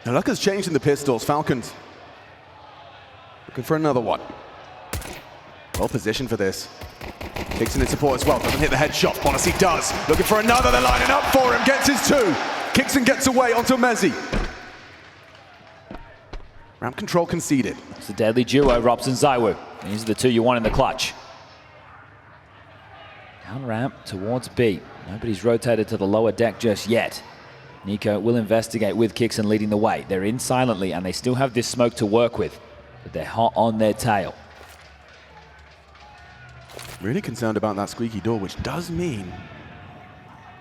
The luck has changed in the pistols. Falcons looking for another one. Well positioned for this. Kicks in support as well. Doesn't hit the headshot. Monacy does. Looking for another. They're lining up for him. Gets his two. Kicks and gets away onto Mezzi. Ramp control conceded. It's a deadly duo, Robs and Zywoo. These are the two you want in the clutch. Down ramp towards B. Nobody's rotated to the lower deck just yet. Nico will investigate with Kixon leading the way. They're in silently and they still have this smoke to work with, but they're hot on their tail. Really concerned about that squeaky door, which does mean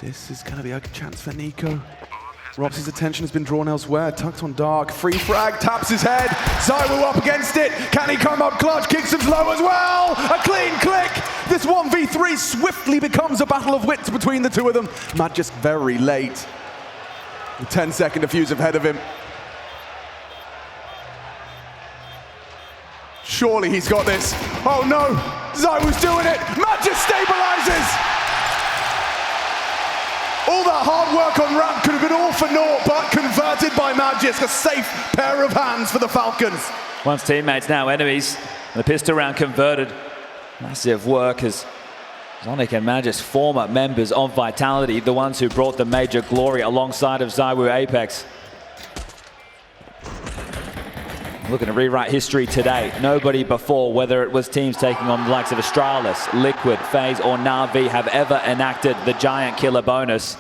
this is going to be a chance for Nico. Robs' attention has been drawn elsewhere. Tucked on dark. Free frag. Taps his head. Zywoo up against it. Can he come up clutch? Kixon's low as well. A clean click. This 1v3 swiftly becomes a battle of wits between the two of them. Matt just very late. A 10-second defuse ahead of him. Surely he's got this. Oh no. Zywoo's doing it. Matt just stabilizes. All that hard work on ramp could have been all for naught, but converted by Magisk. A safe pair of hands for the Falcons. Once teammates, now enemies. And the pistol round converted. Massive work as Zonic and Magisk, former members of Vitality, the ones who brought the major glory alongside of Zywoo Apex. Looking to rewrite history today. Nobody before, whether it was teams taking on the likes of Astralis, Liquid, FaZe, or Na'Vi, have ever enacted the giant killer bonus.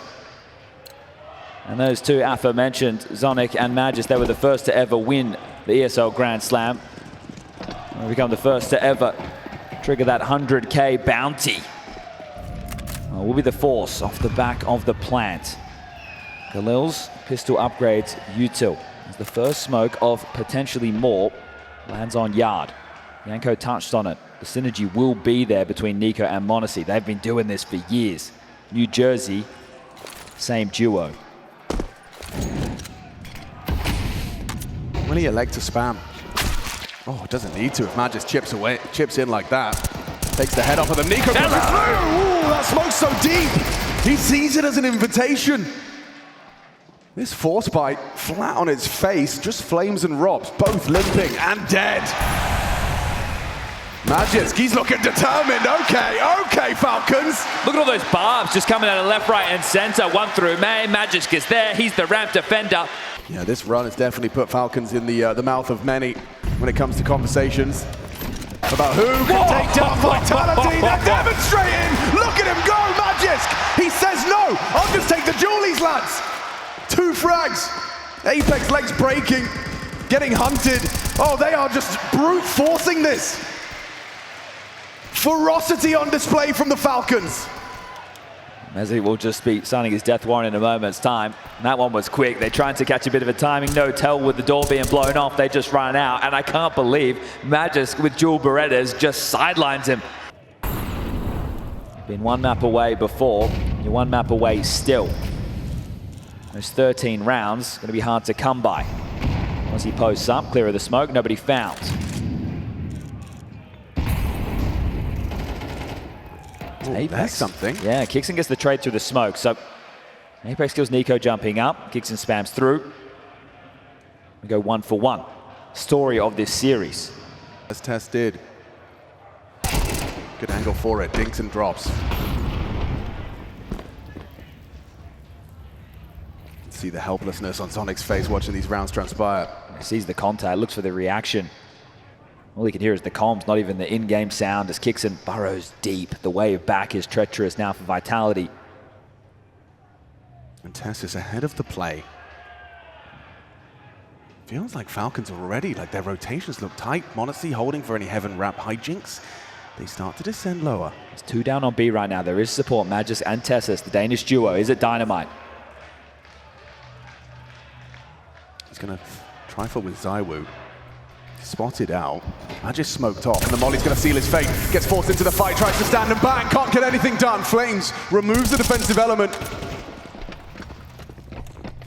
And those two aforementioned, Zonic and Magisk, they were the first to ever win the ESL Grand Slam. They'll become the first to ever trigger that 100K bounty. Well, will be the force off the back of the plant. Khalil's pistol upgrades util. As the first smoke of potentially more lands on Yard. Yanko touched on it. The synergy will be there between Nico and Monacy. They've been doing this for years. New Jersey, same duo. Will he elect to spam? Oh, it doesn't need to if Matt just chips in like that. Takes the head off of them. Nico comes through. Ooh, that smoke's so deep. He sees it as an invitation. This force bite, flat on its face, just flames and Robs, both limping and dead. Magisk, he's looking determined. Okay, Falcons. Look at all those barbs just coming out of left, right, and center. One through May. Magisk is there. He's the ramp defender. Yeah, this run has definitely put Falcons in the mouth of many when it comes to conversations about who can take down Vitality. They're demonstrating. Look at him go, Magisk. He says no. I'll just take the Julies, lads. 2 frags. Apex legs breaking, getting hunted. Oh, they are just brute forcing this. Ferocity on display from the Falcons. Mezzi will just be signing his death warrant in a moment's time. And that one was quick. They're trying to catch a bit of a timing. No tell with the door being blown off. They just ran out. And I can't believe Magisk with dual Berettas just sidelines him. Been one map away before. You're one map away still. Those 13 rounds, going to be hard to come by. Once he posts up, clear of the smoke, nobody found. Ooh, Apex. That's something. Yeah, Kixon gets the trade through the smoke. So Apex kills Nico jumping up. Kixon spams through. We go 1 for 1. Story of this series. As tested. Good angle for it. Dinks and drops. See the helplessness on Sonic's face watching these rounds transpire. He sees the contact, looks for the reaction. All he can hear is the comms, not even the in-game sound as Kixon burrows deep. The wave back is treacherous now for Vitality. And Tess is ahead of the play. Feels like Falcons already, like their rotations look tight. Monacy holding for any heaven wrap hijinks. They start to descend lower. It's 2 down on B right now. There is support. Magisk and Tessus, the Danish duo, is it Dynamite? He's going to trifle with Zywoo. Spotted out. Magisk smoked off, and the Molly's going to seal his fate. Gets forced into the fight, tries to stand and bang, can't get anything done. Flames removes the defensive element.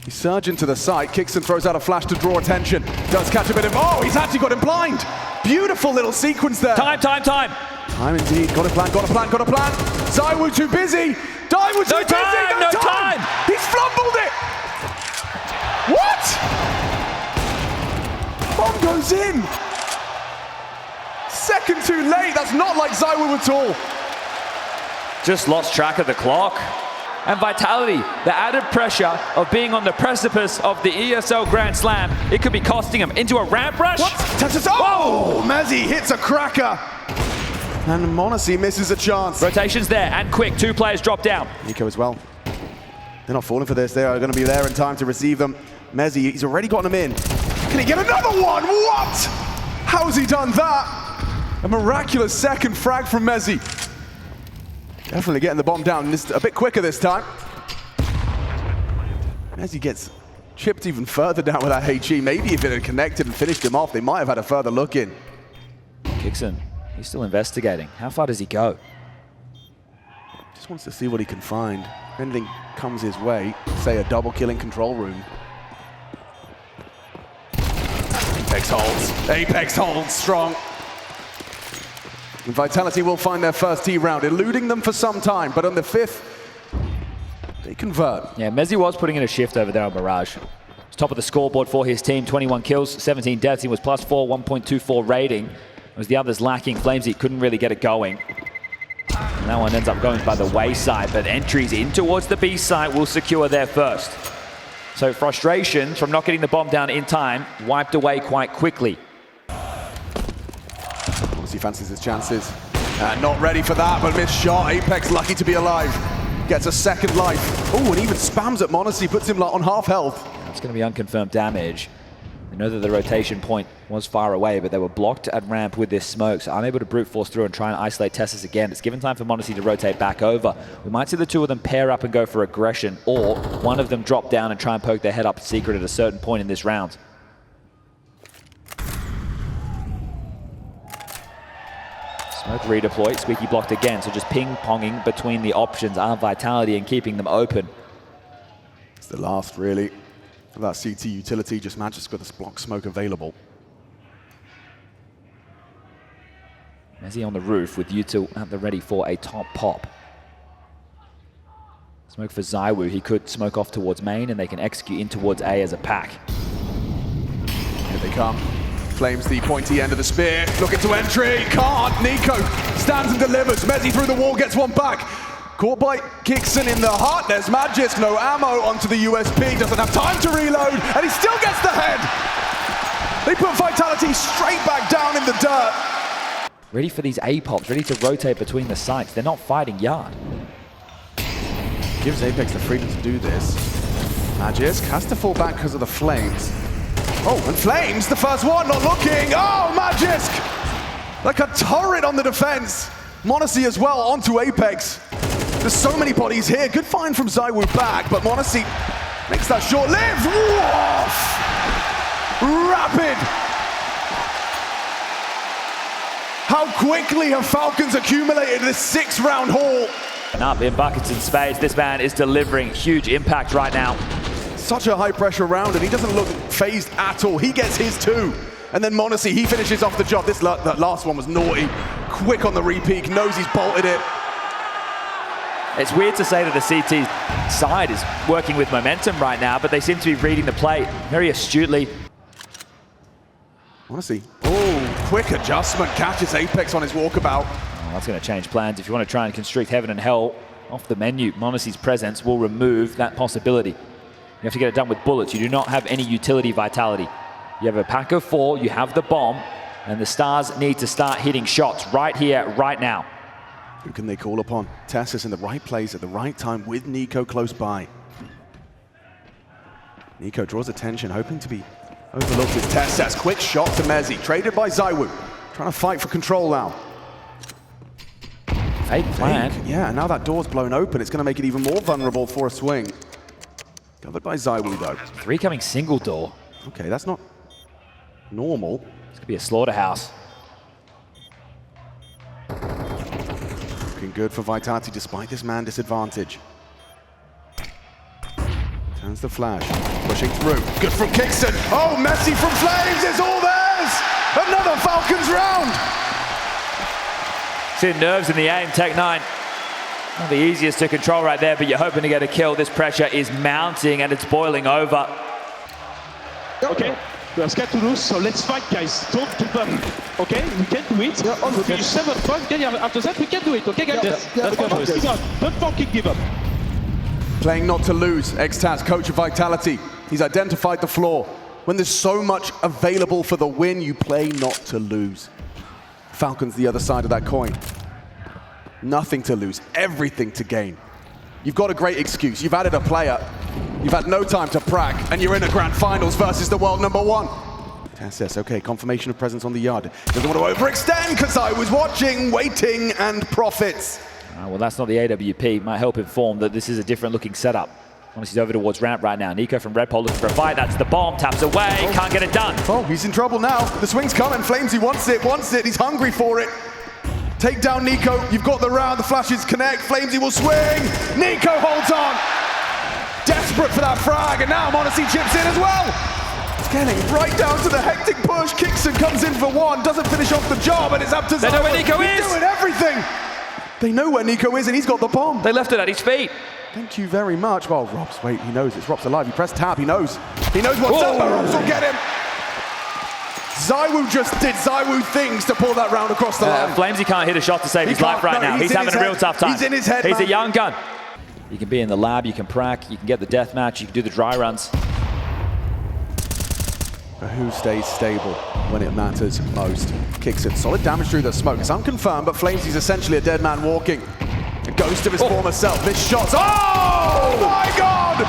He surges into the site. Kixon throws out a flash to draw attention. Does catch a bit of... Oh, he's actually got him blind. Beautiful little sequence there. Time. Time indeed. Got a plan. Zywoo too busy. Zywoo too busy. No time. He's flumbled it. What? Bomb goes in. Second too late. That's not like ZywOo at all. Just lost track of the clock. And Vitality, the added pressure of being on the precipice of the ESL Grand Slam, it could be costing him. Into a ramp rush. What? Oh! Mezzi hits a cracker. And m0NESY misses a chance. Rotation's there, and quick. 2 players drop down. Nico as well. They're not falling for this. They are going to be there in time to receive them. Mezzi, he's already gotten them in. Can he get another one? What? How's he done that? A miraculous second frag from Mezzi. Definitely getting the bomb down a bit quicker this time. Mezzi gets chipped even further down with that HE. Maybe if it had connected and finished him off, they might have had a further look in. Kixon, he's still investigating. How far does he go? Just wants to see what he can find. If anything comes his way, say a double kill in control room. Apex holds. Apex holds strong. And Vitality will find their first T round, eluding them for some time, but on the 5th, they convert. Yeah, Mezzi was putting in a shift over there on Mirage. He's top of the scoreboard for his team, 21 kills, 17 deaths. He was +4, 1.24 rating. It was the others lacking. Flamesy couldn't really get it going. And that one ends up going by the wayside, but entries in towards the B site will secure their first. So frustration from not getting the bomb down in time, wiped away quite quickly. He fancies his chances. Not ready for that, but missed shot. Apex lucky to be alive. Gets a second life. Oh, and even spams at m0NESY, puts him on half health. It's going to be unconfirmed damage. I know that the rotation point was far away, but they were blocked at ramp with this smoke, so unable to brute force through and try and isolate Tessus again. It's given time for m0NESY to rotate back over. We might see the 2 of them pair up and go for aggression, or one of them drop down and try and poke their head up secret at a certain point in this round. Smoke redeploy, Squeaky blocked again, so just ping-ponging between the options are Vitality and keeping them open. It's the last, really, of that CT utility. Just Magisk with this block smoke available. Mezzi on the roof with U2 at the ready for a top pop. Smoke for ZywOo, he could smoke off towards main and they can execute in towards A as a pack. Here they come. Flames the pointy end of the spear, looking to entry, can't. Nico stands and delivers. Mezzi through the wall, gets one back. Caught by Kixon in the heart. There's Magisk, no ammo onto the USP, doesn't have time to reload, and he still gets the head. They put Vitality straight back down in the dirt. Ready for these A-pops, ready to rotate between the sites. They're not fighting yard. Gives Apex the freedom to do this. Magisk has to fall back because of the Flames. Oh, and Flames, the first one, not looking. Oh, Magisk! Like a turret on the defense. m0NESY as well onto Apex. There's so many bodies here. Good find from ZywOo back, but m0NESY makes that short-lived. Rapid. How quickly have Falcons accumulated this 6-round haul? And up in buckets and spades, this man is delivering huge impact right now. Such a high-pressure round, and he doesn't look phased at all. He gets his too. And then m0NESY, he finishes off the job. That last one was naughty. Quick on the repeat, knows he's bolted it. It's weird to say that the CT side is working with momentum right now, but they seem to be reading the play very astutely. m0NESY, oh, quick adjustment, catches Apex on his walkabout. Oh, that's going to change plans. If you want to try and constrict heaven and hell off the menu, m0NESY's presence will remove that possibility. You have to get it done with bullets. You do not have any utility Vitality. You have a pack of 4, you have the bomb, and the Stars need to start hitting shots right here, right now. Who can they call upon? Tessus in the right place at the right time with Nico close by. Nico draws attention, hoping to be overlooked as Tessus. Quick shot to Mezzi, traded by ZywOo. Trying to fight for control now. Fake plan. Yeah, now that door's blown open, it's going to make it even more vulnerable for a swing. Covered by ZywOo though. 3 coming single door. Okay, that's not normal. This could be a slaughterhouse. Looking good for Vitality despite this man disadvantage. Turns the flash, pushing through. Good from Kixon. Oh, Mezzi from Flames is all theirs! Another Falcons round! See nerves in the aim, Tech9. Not the easiest to control right there, but you're hoping to get a kill. This pressure is mounting and it's boiling over. Okay, We are scared to lose, so let's fight, guys. Don't give up. Okay, we can do it. Yeah, We'll finish 7 points. Okay, after that, we can do it. Okay, guys? Yeah, Don't fucking give up. Playing not to lose. Xtaz, coach of Vitality. He's identified the flaw. When there's so much available for the win, you play not to lose. Falcons the other side of that coin. Nothing to lose, everything to gain. You've got a great excuse. You've added a player. You've had no time to prac, and you're in a grand finals versus the world #1. TSS, okay, confirmation of presence on the yard. Doesn't want to overextend because I was watching, waiting, and profits. Well, that's not the AWP. Might help inform that this is a different looking setup. Once he's over towards ramp right now. Nico from Red Pole looking for a fight. That's the bomb. Taps away. Can't get it done. Oh, he's in trouble now. The swing's coming. Flamesy wants it. He's hungry for it. Take down Nico. You've got the round. The flashes connect. Flamesy will swing. Nico holds on. Desperate for that frag. And now Monacy chips in as well. It's getting right down to the hectic push. Kickson comes in for one. Doesn't finish off the job. And it's up to They know where Nico is. He's doing everything. They know where Nico is, and he's got the bomb. They left it at his feet. Thank you very much. Well, Robs, wait, he knows. It's Robs alive. He pressed tab. He knows. He knows what's up, but Robs will get him. ZywOo just did ZywOo things to pull that round across the line. Flamesy can't hit a shot to save his life right now. He's having a real tough time. He's in his head, He's man. a young gun. You can be in the lab, you can prac, you can get the deathmatch, you can do the dry runs. But who stays stable when it matters most? Kicks it. Solid damage through the smoke. It's unconfirmed, but Flamesy's essentially a dead man walking. A ghost of his former self. This shot's... Oh my God!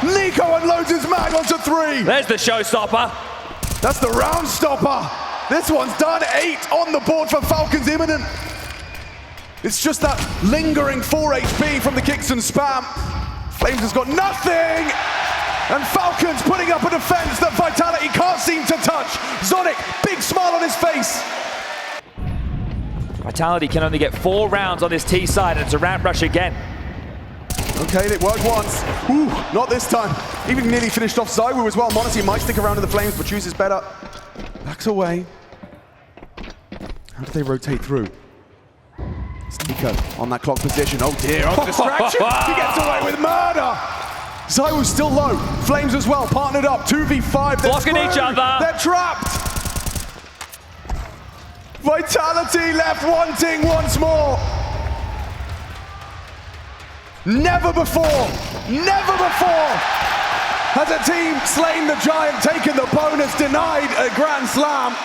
Nico unloads his mag onto 3. There's the showstopper. That's the round stopper. This one's done. 8 on the board for Falcons imminent. It's just that lingering 4 HP from the kicks and spam. Flames has got nothing. And Falcons putting up a defense that Vitality can't seem to touch. Zonic, big smile on his face. Vitality can only get 4 rounds on this T side, and it's a ramp rush again. Okay, it worked once. Ooh, not this time. Even nearly finished off ZywOo as well. Monacy might stick around in the flames, but chooses better. Backs away. How do they rotate through? It's Nico on that clock position. Oh dear, on distraction. He gets away with murder. ZywOo's still low. Flames as well, partnered up. 2v5. They're blocking each other. They're trapped. Vitality left wanting once more. Never before has a team slain the Giant, taken the bonus, denied a Grand Slam.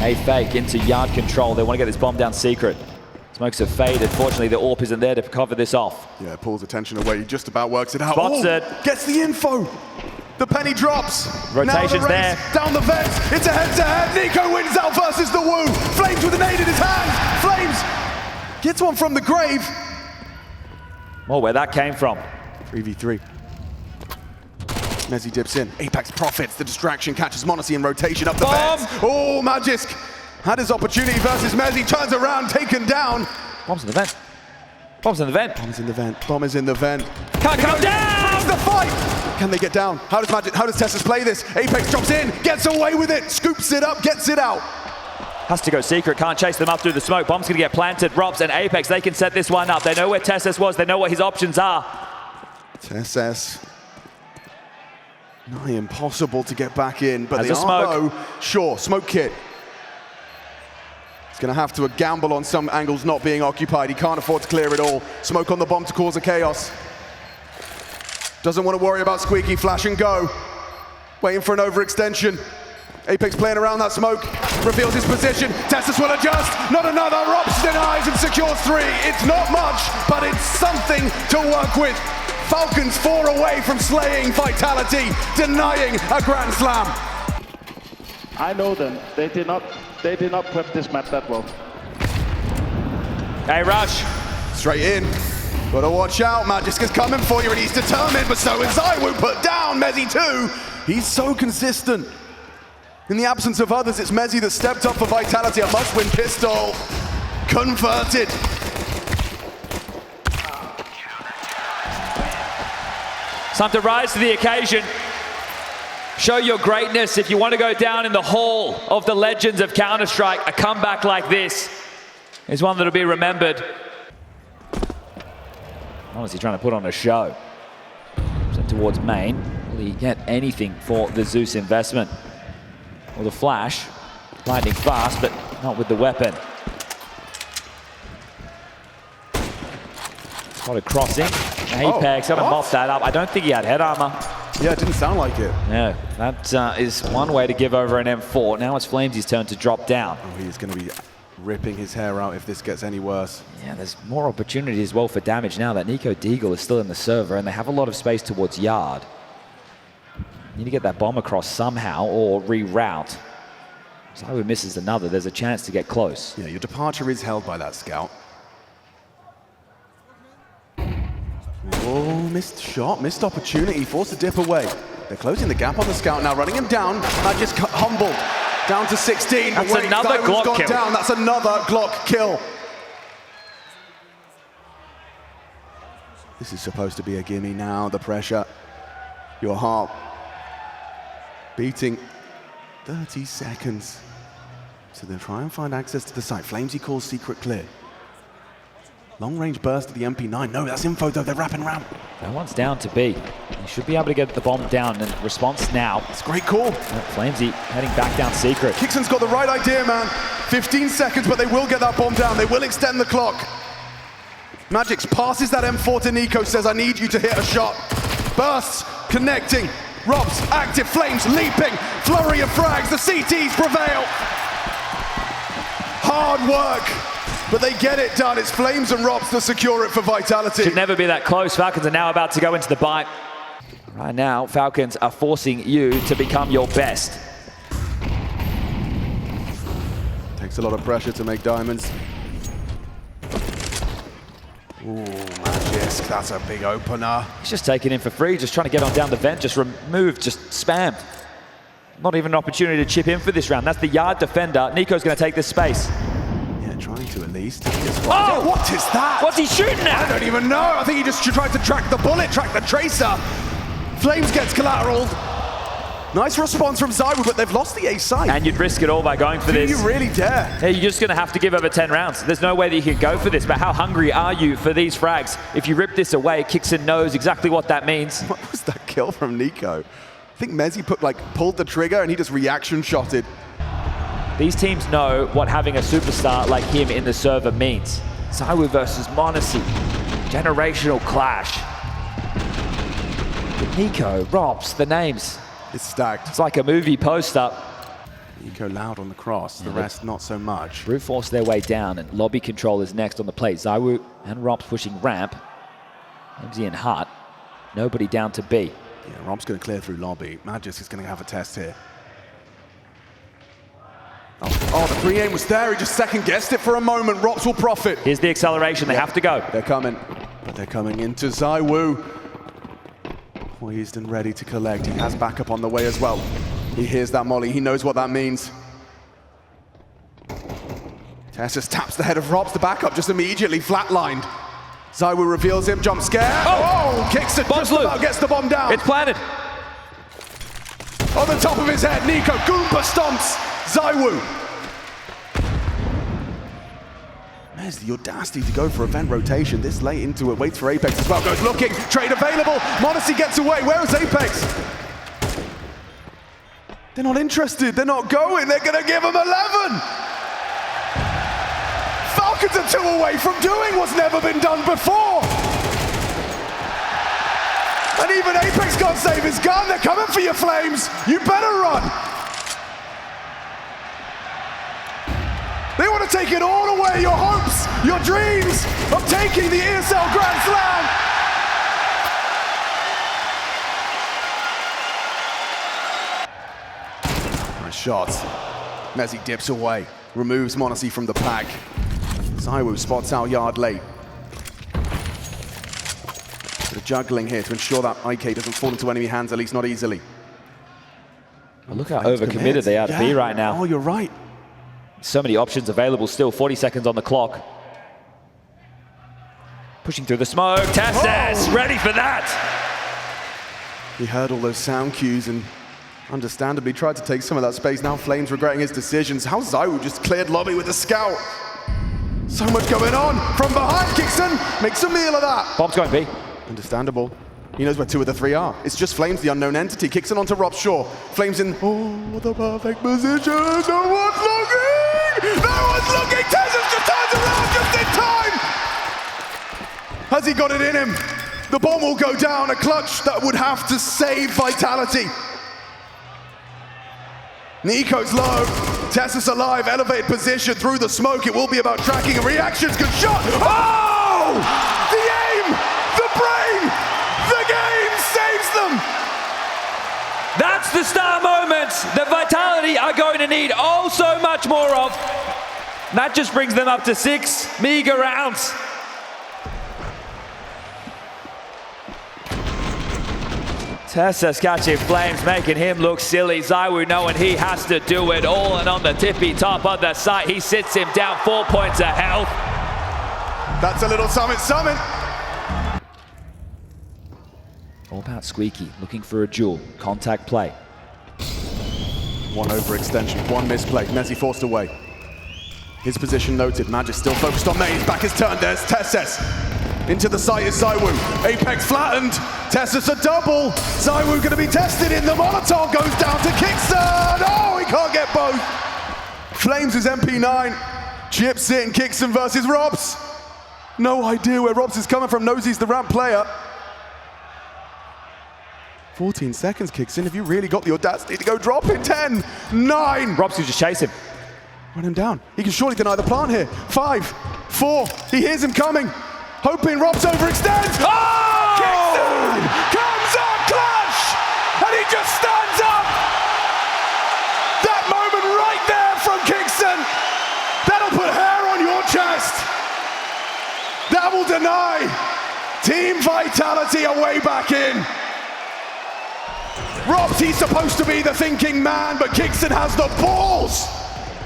A fake into yard control. They want to get this bomb down secret. Smokes have faded. Fortunately, the AWP isn't there to cover this off. Yeah, pulls attention away. He just about works it out. Spots it. Gets the info. The penny drops. Rotation's there. Down the vent. It's a head-to-head. Nico wins out versus the Woo. Flames with an aid in his hand. Flames gets one from the grave. Well, where that came from. 3v3. Mezzy dips in. Apex profits. The distraction catches Monacy in rotation up the vents. Oh, Magisk had his opportunity versus Mezzy. Turns around, taken down. Bomb's in the vent. Bomb's in the vent. Bomb's in the vent. Bomb is in the vent. Can't come down! Brings the fight! Can they get down? How does Tessus play this? Apex drops in, gets away with it, scoops it up, gets it out. Has to go secret, can't chase them up through the smoke. Bomb's gonna get planted. Robs and Apex, they can set this one up. They know where Tessus was, they know what his options are. Tessus. Nigh impossible to get back in, but Has the a smoke. armor, sure, smoke kit. He's gonna have to gamble on some angles not being occupied. He can't afford to clear it all. Smoke on the bomb to cause a chaos. Doesn't want to worry about Squeaky, flash and go. Waiting for an overextension. Apex playing around that smoke, reveals his position. Tessus will adjust, not another. Robs denies and secures 3. It's not much, but it's something to work with. Falcons 4 away from slaying Vitality, denying a Grand Slam. I know them. They did not prep this map that well. Hey, rush. Straight in. Gotta watch out, Magisk is coming for you and he's determined, but so is ZywOo. Put down, Mezzy too. He's so consistent. In the absence of others, it's Mezzy that stepped up for Vitality. A must-win pistol. Converted. It's time to rise to the occasion. Show your greatness. If you want to go down in the hall of the legends of Counter-Strike, a comeback like this is one that'll be remembered. Honestly, trying to put on a show. towards main. Will he get anything for the Zeus investment? Well, the flash, lightning fast, but not with the weapon. Spotted crossing. Apex, gonna mop that up. I don't think he had head armor. Yeah, it didn't sound like it. Yeah, that is one way to give over an M4. Now it's Flames' turn to drop down. Oh, he's going to be ripping his hair out if this gets any worse. Yeah, there's more opportunity as well for damage now that Nico Deagle is still in the server and they have a lot of space towards Yard. Need to get that bomb across somehow or reroute. Zywoo misses another. There's a chance to get close. Yeah, your departure is held by that scout. Oh, missed shot, missed opportunity, forced to dip away. They're closing the gap on the scout now, running him down. Just humbled, down to 16. That's another Glock kill. Down. That's another Glock kill. This is supposed to be a gimme now, the pressure. Your heart beating 30 seconds. So they'll try and find access to the site. Flamesy calls secret clear. Long-range burst of the MP9. No, that's info, though. They're wrapping around. That one's down to B. He should be able to get the bomb down in response now. It's a great call. Flamesy heading back down secret. Kixon's got the right idea, man. 15 seconds, but they will get that bomb down. They will extend the clock. Magix passes that M4 to Nico, says, I need you to hit a shot. Bursts, connecting. Robs, active, Flames leaping. Flurry of frags. The CTs prevail. Hard work. But they get it done. It's Flames and Robs to secure it for Vitality. Should never be that close. Falcons are now about to go into the bite. Right now, Falcons are forcing you to become your best. Takes a lot of pressure to make diamonds. Ooh, Magisk, that's a big opener. He's just taking in for free, just trying to get on down the vent, just remove, just spam. Not even an opportunity to chip in for this round. That's the Yard defender. Nico's going to take this space. Trying to at least. Oh! What is that? What's he shooting at? I don't even know. I think he just tried to track the bullet, track the tracer. Flames gets collateral. Nice response from Zywoo, but they've lost the A site. And you'd risk it all by going for this. Do you really dare? Yeah, you're just going to have to give over 10 rounds. There's no way that you can go for this, but how hungry are you for these frags? If you rip this away, Kixon knows exactly what that means. What was that kill from Nico? I think Mezzy pulled the trigger and he just reaction shotted. These teams know what having a superstar like him in the server means. Zywoo versus Monacy. Generational clash. But Nico, Robs, the names. It's stacked. It's like a movie poster. Nico loud on the cross, the rest not so much. Brute force their way down and lobby control is next on the plate. Zywoo and Robs pushing ramp. Mz and Hart. Nobody down to B. Yeah, Rob's going to clear through lobby. Magisk is going to have a test here. Oh, the pre-aim was there. He just second-guessed it for a moment. Robs will profit. Here's the acceleration. They have to go. They're coming. But they're coming into Zywoo. Poised and ready to collect. He has backup on the way as well. He hears that molly. He knows what that means. Tess just taps the head of Robs. The backup just immediately flatlined. Zywoo reveals him. Jump scare. Oh, kicks it. Just about gets the bomb down. It's planted. On the top of his head, Nico Goomba stomps Zywoo. There's the audacity to go for event rotation this late into it. Waits for Apex as well. Goes looking. Trade available. Monacy gets away. Where is Apex? They're not interested. They're not going. They're going to give him 11. Falcons are 2 away from doing what's never been done before. And even Apex can't save his gun. They're coming for you, Flames. You better run. They want to take it all away, your hopes, your dreams of taking the ESL Grand Slam. Nice shots. Mezzy dips away, removes Monacy from the pack. Zywoo spots out Yard late. Bit of juggling here to ensure that IK doesn't fall into enemy hands, at least not easily. Well, look how overcommitted they are to be right now. Oh, you're right. So many options available still. 40 seconds on the clock. Pushing through the smoke. Testes, ready for that. He heard all those sound cues and understandably tried to take some of that space. Now Flames regretting his decisions. How Zywoo just cleared lobby with the scout. So much going on. From behind, Kixon makes a meal of that. Bomb's going B. Understandable. He knows where 2 of the 3 are. It's just Flames, the unknown entity. Kicks it onto Robshaw. Flames in, the perfect position. No one's looking! No one's looking! Tezos just turns around just in time! Has he got it in him? The bomb will go down. A clutch that would have to save Vitality. Nico's low. Tezos alive. Elevated position through the smoke. It will be about tracking and reactions. Good shot! Oh! The aim! The brain! The game saves them! That's the star moments that Vitality are going to need oh so much more of. That just brings them up to 6 meager rounds. Tezos catching Flames, making him look silly. ZywOo knowing he has to do it all, and on the tippy top of the site, he sits him down 4 points of health. That's a little summit. All about Squeaky, looking for a duel. Contact play. 1 overextension, 1 misplay. Messi forced away. His position noted. Magic still focused on May. His back is turned. There's Tezos. Into the site is ZywOo. Apex flattened. Tezos a double. ZywOo going to be tested in. The Molotov goes down to Kickson. Oh, he can't get both. Flames is MP9. Chips in. Kickson versus Robs. No idea where Robs is coming from. Knows he's the ramp player. 14 seconds kicks in. Have you really got the audacity to go drop in? 10, 9. Robs can just chase him. Run him down. He can surely deny the plant here. 5, 4. He hears him coming. Hoping Robs overextends. Oh! Kickson comes up clutch! And he just stands up! That moment right there from Kickson. That'll put hair on your chest. That will deny Team Vitality a way back in. Robs, he's supposed to be the thinking man, but Kickson has the balls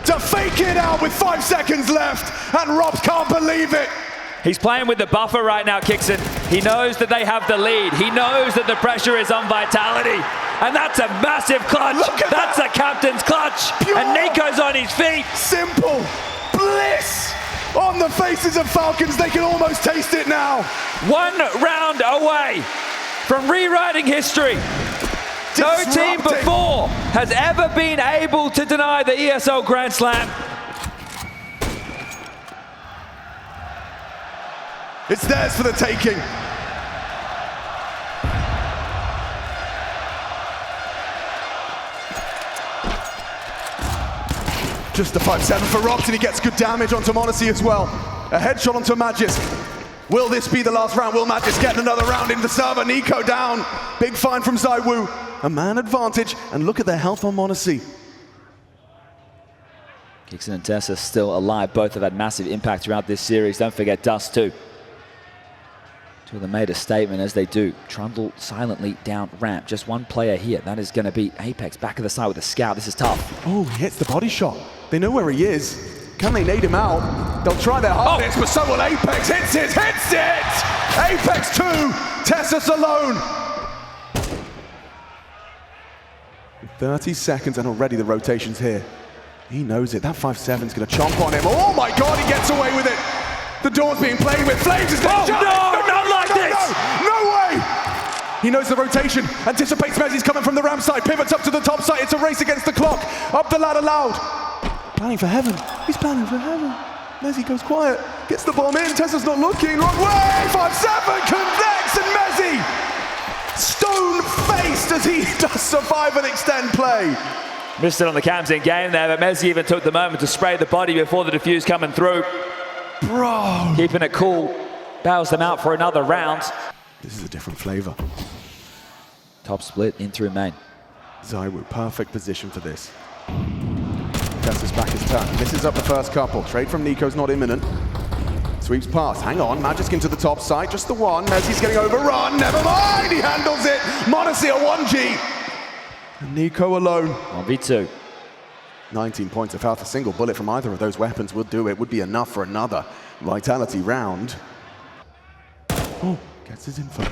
to fake it out with 5 seconds left, and Robs can't believe it. He's playing with the buffer right now, Kickson. He knows that they have the lead. He knows that the pressure is on Vitality. And that's a massive clutch. That's a captain's clutch. Pure, and Nico's on his feet. Simple bliss on the faces of Falcons. They can almost taste it now. 1 round away from rewriting history. No team before has ever been able to deny the ESL Grand Slam. It's theirs for the taking. Just a 5-7 for Robs, and he gets good damage onto m0NESY as well. A headshot onto Magis. Will this be the last round? Will Magis get another round in the server? Nico down. Big find from ZywOo. A man advantage, and look at the health on m0NESY. Kickson and Tezos still alive. Both have had massive impact throughout this series. Don't forget Dust too. Two of them made a statement as they do. Trundle silently down ramp. Just one player here. That is going to be Apex back of the side with a scout. This is tough. Oh, he hits the body shot. They know where he is. Can they nade him out? They'll try their hardest, but so will Apex. Hits it! Apex 2, Tezos alone. 30 seconds and already the rotation's here. He knows it. That 5-7's going to chomp on him. Oh my God, he gets away with it. The door's being played with. Flames is going to jump. Not like this. No way. He knows the rotation. Anticipates Mezzi's coming from the ramp side. Pivots up to the top side. It's a race against the clock. Up the ladder loud. Planning for heaven. He's planning for heaven. Mezzi goes quiet. Gets the bomb in. Tessa's not looking. Wrong way. 5-7 connects, and Mezzi stone-faced as he does survive and extend play. Missed it on the cams in game there, but Mezzi even took the moment to spray the body before the defuse coming through. Bro. Keeping it cool. Bails them out for another round. This is a different flavor. Top split in through main. ZywOo, perfect position for this. Tezos back his turn. Misses up the first couple. Trade from Nico's not imminent. Sweeps past. Hang on. Magic into the top side. Just the one. Mezzi's getting overrun. Never mind. He handles it. m0NESY a 1G. And Nico alone. 1v2. 19 points of health. A single bullet from either of those weapons would do it. Would be enough for another Vitality round. Oh, gets his info.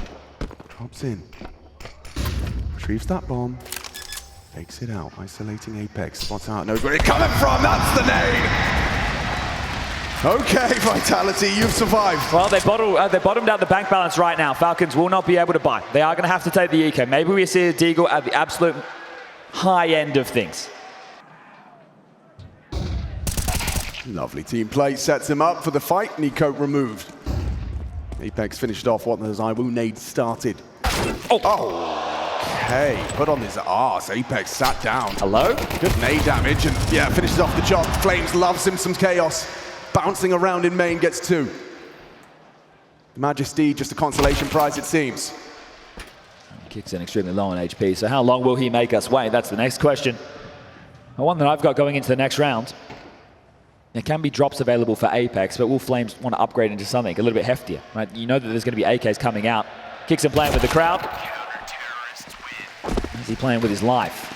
Drops in. Retrieves that bomb. Fakes it out. Isolating Apex. Spots out. Knows where it's coming from. That's the nade. Okay, Vitality, you've survived. Well, they bottomed out the bank balance right now. Falcons will not be able to buy. They are going to have to take the eco. Maybe we see a Deagle at the absolute high end of things. Lovely team play, sets him up for the fight. Nico removed. Apex finished off what the Zywoo nade started. Okay, put on his arse. Apex sat down. Hello? Good nade damage, and yeah, finishes off the job. Flames loves him some chaos. Bouncing around in main, gets 2. Majesty, just a consolation prize, it seems. Kicks in extremely low on HP, so how long will he make us wait? That's the next question. The one that I've got going into the next round. There can be drops available for Apex, but will Flames want to upgrade into something a little bit heftier, right? You know that there's going to be AKs coming out. Kicks in playing with the crowd. Is he playing with his life?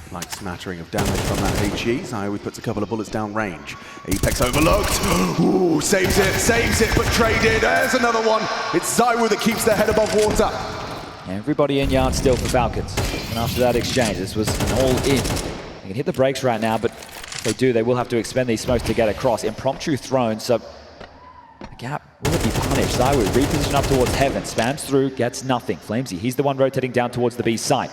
Like smattering of damage from that HE. Zywoo puts a couple of bullets down range. Apex overlooked. Ooh, saves it, but traded. There's another one. It's Zywoo that keeps their head above water. Everybody in yard still for Falcons. And after that exchange, this was an all-in. They can hit the brakes right now, but if they do, they will have to expend these smokes to get across. Impromptu thrown, so the gap will be punished. Zywoo reposition up towards heaven, spams through, gets nothing. Flamesy, he's the one rotating down towards the B site.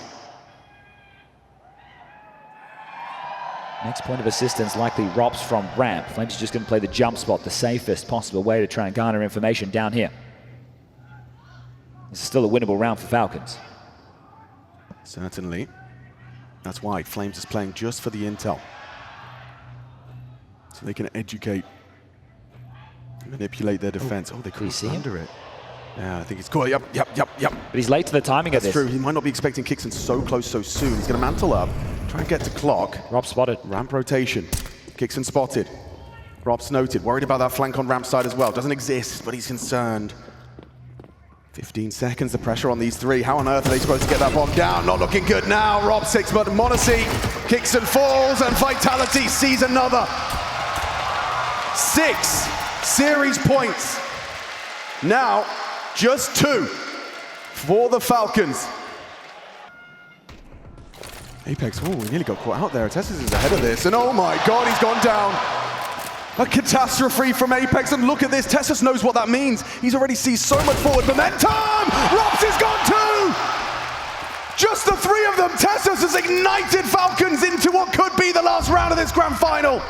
Next point of assistance likely Robs from ramp. Flamesy's just going to play the jump spot, the safest possible way to try and garner information down here. This is still a winnable round for Falcons. Certainly. That's why Flames is playing just for the intel. So they can educate, manipulate their defense. Oh, they couldn't see him? under it. Yeah, I think he's cool. Yep. But he's late to the timing of this. That's true. He might not be expecting Kixon so close so soon. He's going to mantle up, try and get to clock. Rob spotted. Ramp rotation. Kixon spotted. Rob's noted. Worried about that flank on ramp side as well. Doesn't exist, but he's concerned. 15 seconds, the pressure on these 3. How on earth are they supposed to get that bomb down? Not looking good now. Rob 6, but Monacy kicks and falls, and Vitality sees another. 6 series points. Now, just 2 for the Falcons. Apex, oh, we nearly got caught out there. Tessus is ahead of this, and oh my God, he's gone down. A catastrophe from Apex, and look at this. Tessus knows what that means. He's already seized so much forward momentum. Robs is gone too. Just the 3 of them. Tessus has ignited Falcons into what could be the last round of this grand final.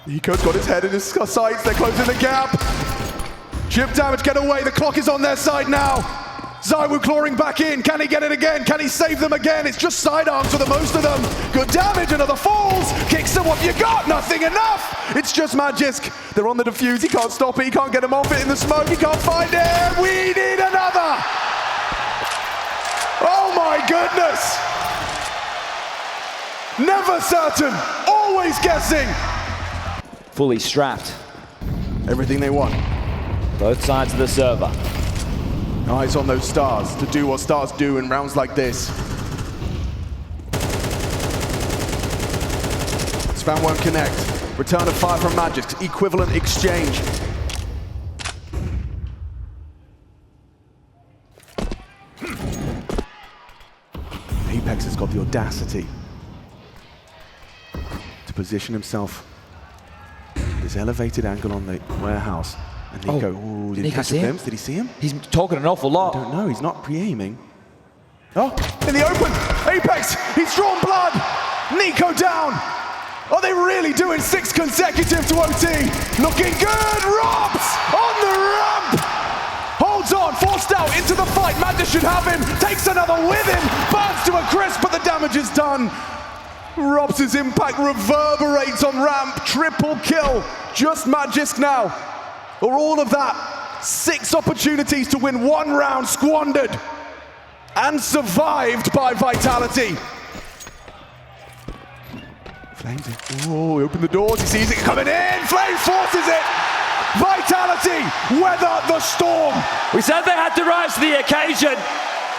Nico's got his head in his sights. They're closing the gap. Chip damage, get away. The clock is on their side now. Zywoo clawing back in. Can he get it again? Can he save them again? It's just sidearms for the most of them. Good damage, another falls. Kicks them, what you got? Nothing enough. It's just Magisk. They're on the defuse. He can't stop it. He can't get him off it in the smoke. He can't find it. We need another. Oh my goodness. Never certain. Always guessing. Fully strapped. Everything they want. Both sides of the server. Eyes on those stars to do what stars do in rounds like this. Spam won't connect. Return of fire from Magic. Equivalent exchange. Apex has got the audacity to position himself this elevated angle on the warehouse. And Nico, ooh, did he catch a glimpse? Did he see him? He's talking an awful lot. I don't know, he's not pre-aiming. Oh, in the open, Apex, he's drawn blood. Nico down. Are they really doing 6 consecutive to OT? Looking good, Robs on the ramp. Holds on, forced out into the fight. Madness should have him, takes another with him. Burns to a crisp, but the damage is done. Robs' impact reverberates on ramp, triple kill. Just Magisk now. Or all of that, 6 opportunities to win 1 round squandered and survived by Vitality. Flames, oh, open the doors, he sees it coming in, Flames forces it. Vitality weather the storm. We said they had to rise to the occasion.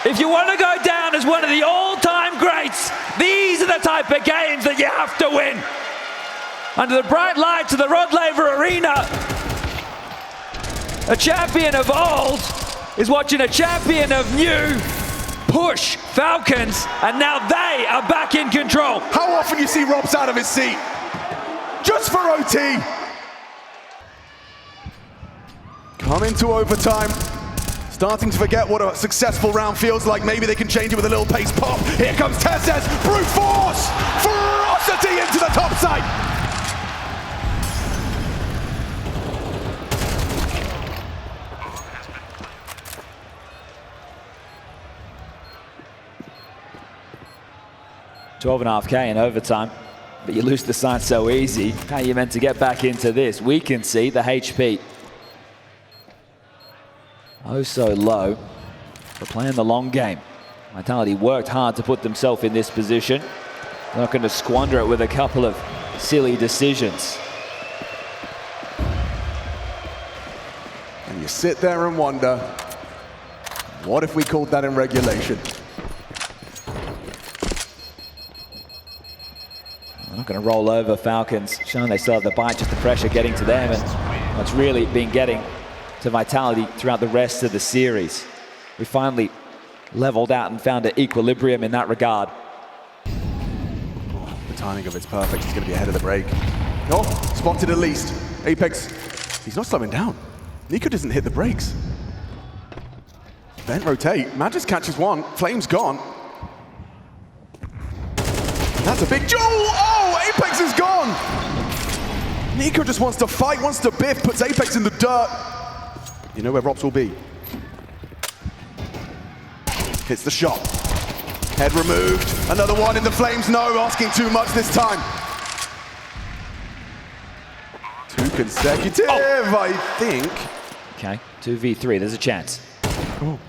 If you want to go down as one of the all-time greats, these are the type of games that you have to win. under the bright lights of the Rod Laver Arena. A champion of old is watching a champion of new push Falcons, and now they are back in control. How often you see Robs out of his seat? Just for OT. Come into overtime. Starting to forget what a successful round feels like. Maybe they can change it with a little pace pop. Here comes Tezes, brute force, ferocity into the top side. $12.5K in overtime, but you lose the sign so easy. How are you meant to get back into this? We can see the HP. Oh, so low. They're playing the long game. Vitality worked hard to put themselves in this position. They're not going to squander it with a couple of silly decisions. And you sit there and wonder, what if we called that in regulation? They're not going to roll over Falcons, showing they still have the bite, just the pressure getting to them, and it's really been getting to Vitality throughout the rest of the series. We finally leveled out and found an equilibrium in that regard. The timing of it's perfect. He's going to be ahead of the break. Oh, spotted at least. Apex, he's not slowing down. Nico doesn't hit the brakes. Vent rotate. Magis catches one. Flame's gone. That's a big jewel. Oh, Apex is gone. Nico just wants to fight, wants to biff, puts Apex in the dirt. You know where Robs will be. Hits the shot. Head removed. Another one in the flames. No, asking too much this time. Two consecutive, I think. Okay, 2v3, there's a chance.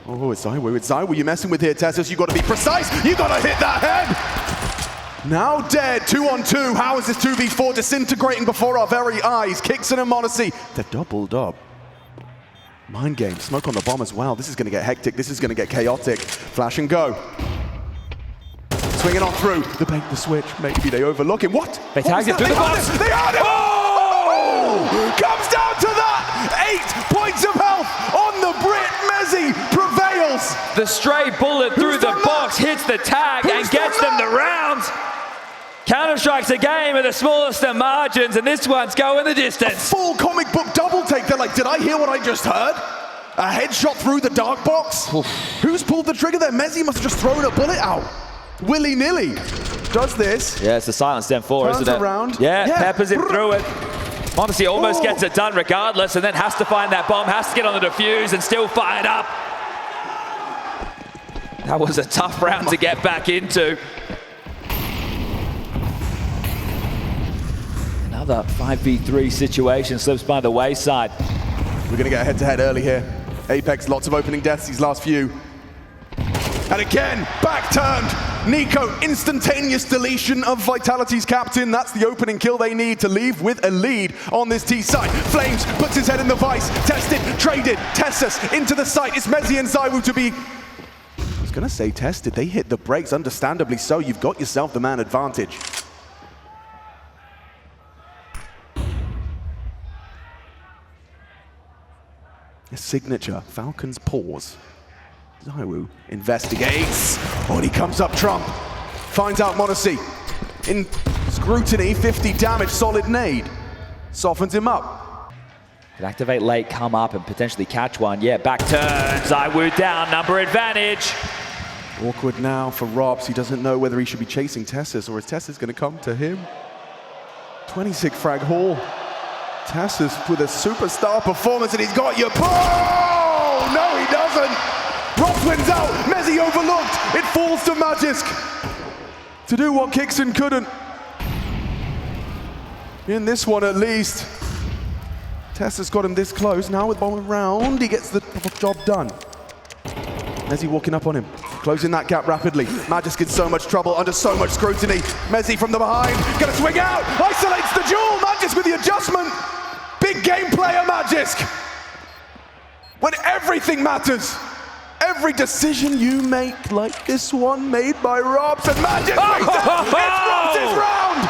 Oh, it's Zywoo. It's Zywoo you're messing with here, Tessus. You got to be precise. You got to hit that head. Now dead, 2-on-2. How is this 2v4 disintegrating before our very eyes? Kixon and Monacy, the double dub. Mind game, smoke on the bomb as well. This is going to get hectic. This is going to get chaotic. Flash and go. Swinging on through. The bait, the switch. Maybe they overlook him. What? They tagged it through the box. They had him. Oh! Comes down to that. 8 points of health on the Brit. Mezzi prevails. The stray bullet through the box hits the tag and gets them the round. Counter-Strike's a game of the smallest of margins, and this one's going the distance. A full comic book double take. They're like, did I hear what I just heard? A headshot through the dark box? Oof. Who's pulled the trigger there? Mezzi must have just thrown a bullet out. Willy-nilly. Does this. Yeah, it's the silence then for, isn't it? Turns around. Yeah, peppers him through it. Honestly, almost gets it done regardless, and then has to find that bomb, has to get on the defuse and still fired up. That was a tough round to get back into. Another 5v3 situation slips by the wayside. We're going to get head-to-head early here. Apex, lots of opening deaths these last few. And again, back turned. Nico, instantaneous deletion of Vitality's captain. That's the opening kill they need to leave with a lead on this T side. Flames puts his head in the vice. Tested, traded, Tessus into the site. It's Mezzi and Zywoo to be... I was going to say tested. They hit the brakes, understandably so. You've got yourself the man advantage. A signature, Falcons pause. Zywoo investigates. Oh, and he comes up Trump. Finds out Monacy. In scrutiny, 50 damage, solid nade. Softens him up. Could activate late, come up, and potentially catch one. Yeah, back turn. Zywoo down, number advantage. Awkward now for Robs. He doesn't know whether he should be chasing Tessus or is Tessus going to come to him. 26 frag haul. Tessus with a superstar performance, and he's got you. Oh! No, he doesn't. Robs wins out. Mezzi overlooked. It falls to Magisk to do what Kixon couldn't. In this one, at least. Tessus got him this close. Now with bomb around, he gets the job done. Mezzi walking up on him, closing that gap rapidly. Magisk in so much trouble, under so much scrutiny. Mezzi from the behind, gonna swing out, isolates the duel. Magisk with the adjustment. Big game player, Magisk. When everything matters, every decision you make, like this one made by Robs, and Magisk wins it. It's Robs' round.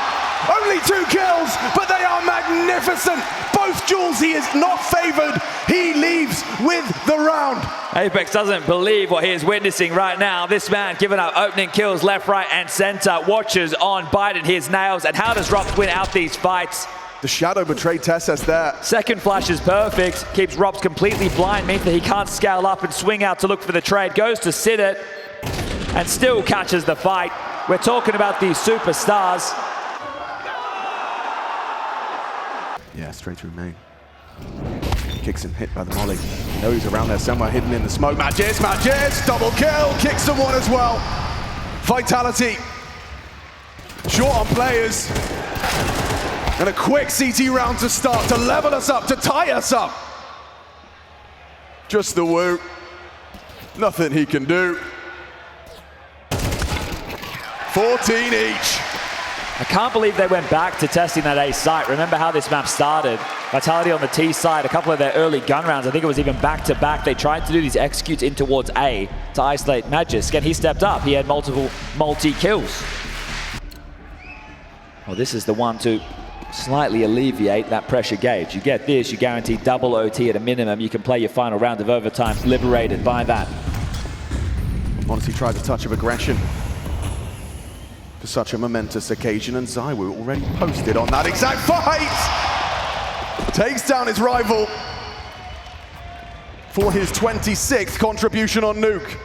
Only 2 kills, but they are magnificent. Both duels, he is not favored. He leaves with the round. Apex doesn't believe what he is witnessing right now. This man giving up opening kills left, right, and center. Watchers on, biting his nails. And how does Rops win out these fights? The shadow betrayed Tessas there. Second flash is perfect. Keeps Rops completely blind, means that he can't scale up and swing out to look for the trade. Goes to sit it and still catches the fight. We're talking about these superstars. Yeah, straight through main. Kicks him, hit by the molly. You know he's around there somewhere, hidden in the smoke. Magis, double kill, kicks someone as well. Vitality, short on players. And a quick CT round to start, to level us up, to tie us up. Just the woo. Nothing he can do. 14 each. I can't believe they went back to testing that A site. Remember how this map started. Vitality on the T side, a couple of their early gun rounds, I think it was even back-to-back. They tried to do these executes in towards A to isolate Magis. Again, he stepped up. He had multiple multi-kills. Well, this is the one to slightly alleviate that pressure gauge. You get this, you guarantee double OT at a minimum. You can play your final round of overtime, liberated by that. Honestly tried a touch of aggression for such a momentous occasion, and Zywoo already posted on that exact fight! Takes down his rival for his 26th contribution on Nuke.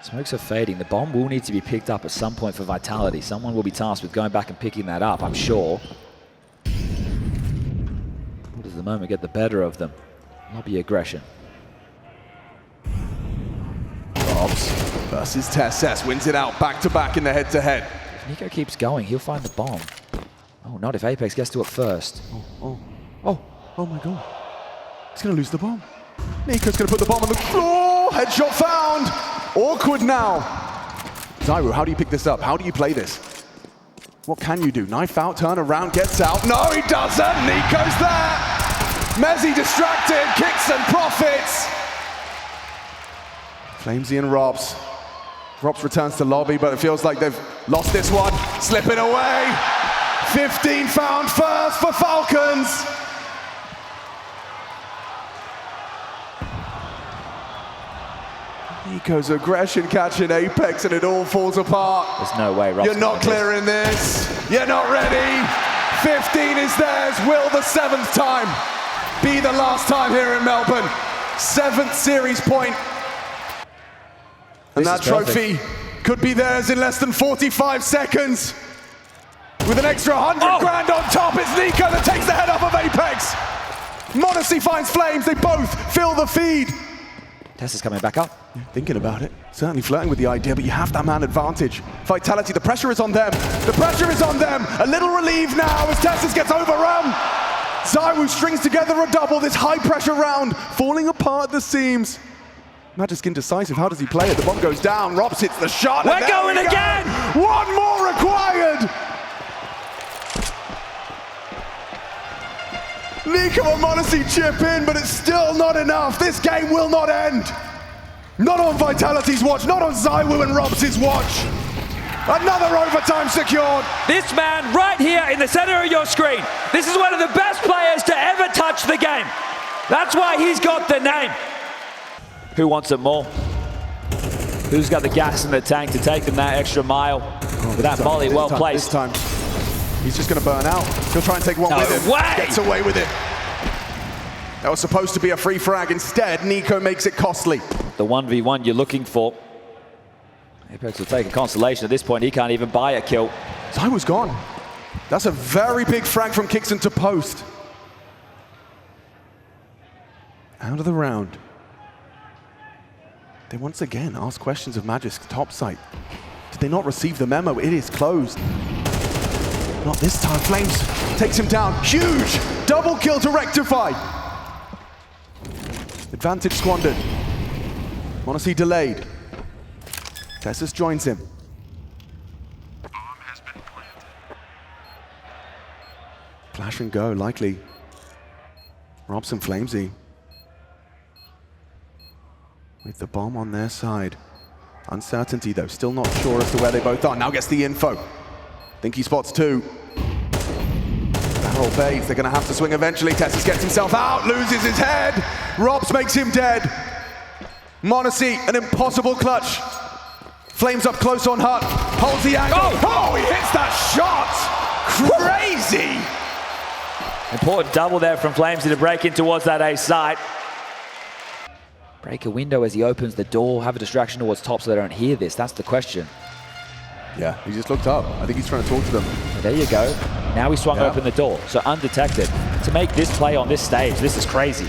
Smokes are fading. The bomb will need to be picked up at some point for Vitality. Someone will be tasked with going back and picking that up, I'm sure. Does the moment get the better of them? Lobby aggression. Robs versus Tessas, wins it out back-to-back in the head-to-head. If Nico keeps going, he'll find the bomb. Oh, not if Apex gets to it first. Oh my god. He's gonna lose the bomb. Nico's gonna put the bomb on the floor. Headshot found. Awkward now. Zywoo, how do you pick this up? How do you play this? What can you do? Knife out, turn around, gets out. No, he doesn't. Nico's there. Mezzy distracted, kicks and profits. Flamesy and Robs. Robs returns to lobby, but it feels like they've lost this one. Slipping away. 15 found first for Falcons. Nico's aggression catching Apex and it all falls apart. There's no way Rob's You're not clearing this. You're not ready. 15 is theirs. Will the 7th time be the last time here in Melbourne? 7th series point. And that trophy could be theirs in less than 45 seconds. With an extra 100 grand on top, it's Nico that takes the head off of Apex. Modesty finds Flames. They both fill the feed. Tess is coming back up. Yeah, thinking about it. Certainly flirting with the idea, but you have that man advantage. Vitality, the pressure is on them. The pressure is on them. A little relief now as Tessas gets overrun. Zywoo strings together a double this high pressure round, falling apart at the seams. Magisk indecisive, how does he play it? The bomb goes down, Robs hits the shot. We're going again! One more required! Nico and Modesty chip in, but it's still not enough. This game will not end. Not on Vitality's watch, not on Zywoo and Robs' watch. Another overtime secured. This man right here in the center of your screen. This is one of the best players to ever touch the game. That's why he's got the name. Who wants it more? Who's got the gas in the tank to take them that extra mile? With that molly well placed. This time, he's just going to burn out. He'll try and take one with him. Gets away with it. That was supposed to be a free frag. Instead, Nico makes it costly. The 1v1 you're looking for. Apex will take a consolation. At this point, he can't even buy a kill. Zywoo's gone. That's a very big frag from Kixon to post. Out of the round. They once again ask questions of Magisk's top site. Did they not receive the memo? It is closed. Not this time. Flames takes him down. Huge double kill to rectify. Advantage squandered. Modesty delayed. Tessas joins him. Bomb has been planted. Flash and go, likely. Robson Flamesy. with the bomb on their side. Uncertainty though, still not sure as to where they both are. Now gets the info. Think he spots two. Barrel baits, they're gonna have to swing eventually. Tessus gets himself out, loses his head. Robs makes him dead. Monacy, an impossible clutch. Flames up close on Hut, holds the angle. Oh, he hits that shot! Crazy! Important double there from Flames to break in towards that A site. Break a window as he opens the door, have a distraction towards top so they don't hear this. That's the question. Yeah, he just looked up. I think he's trying to talk to them. Well, there you go. Now he swung open the door, so undetected. To make this play on this stage, this is crazy.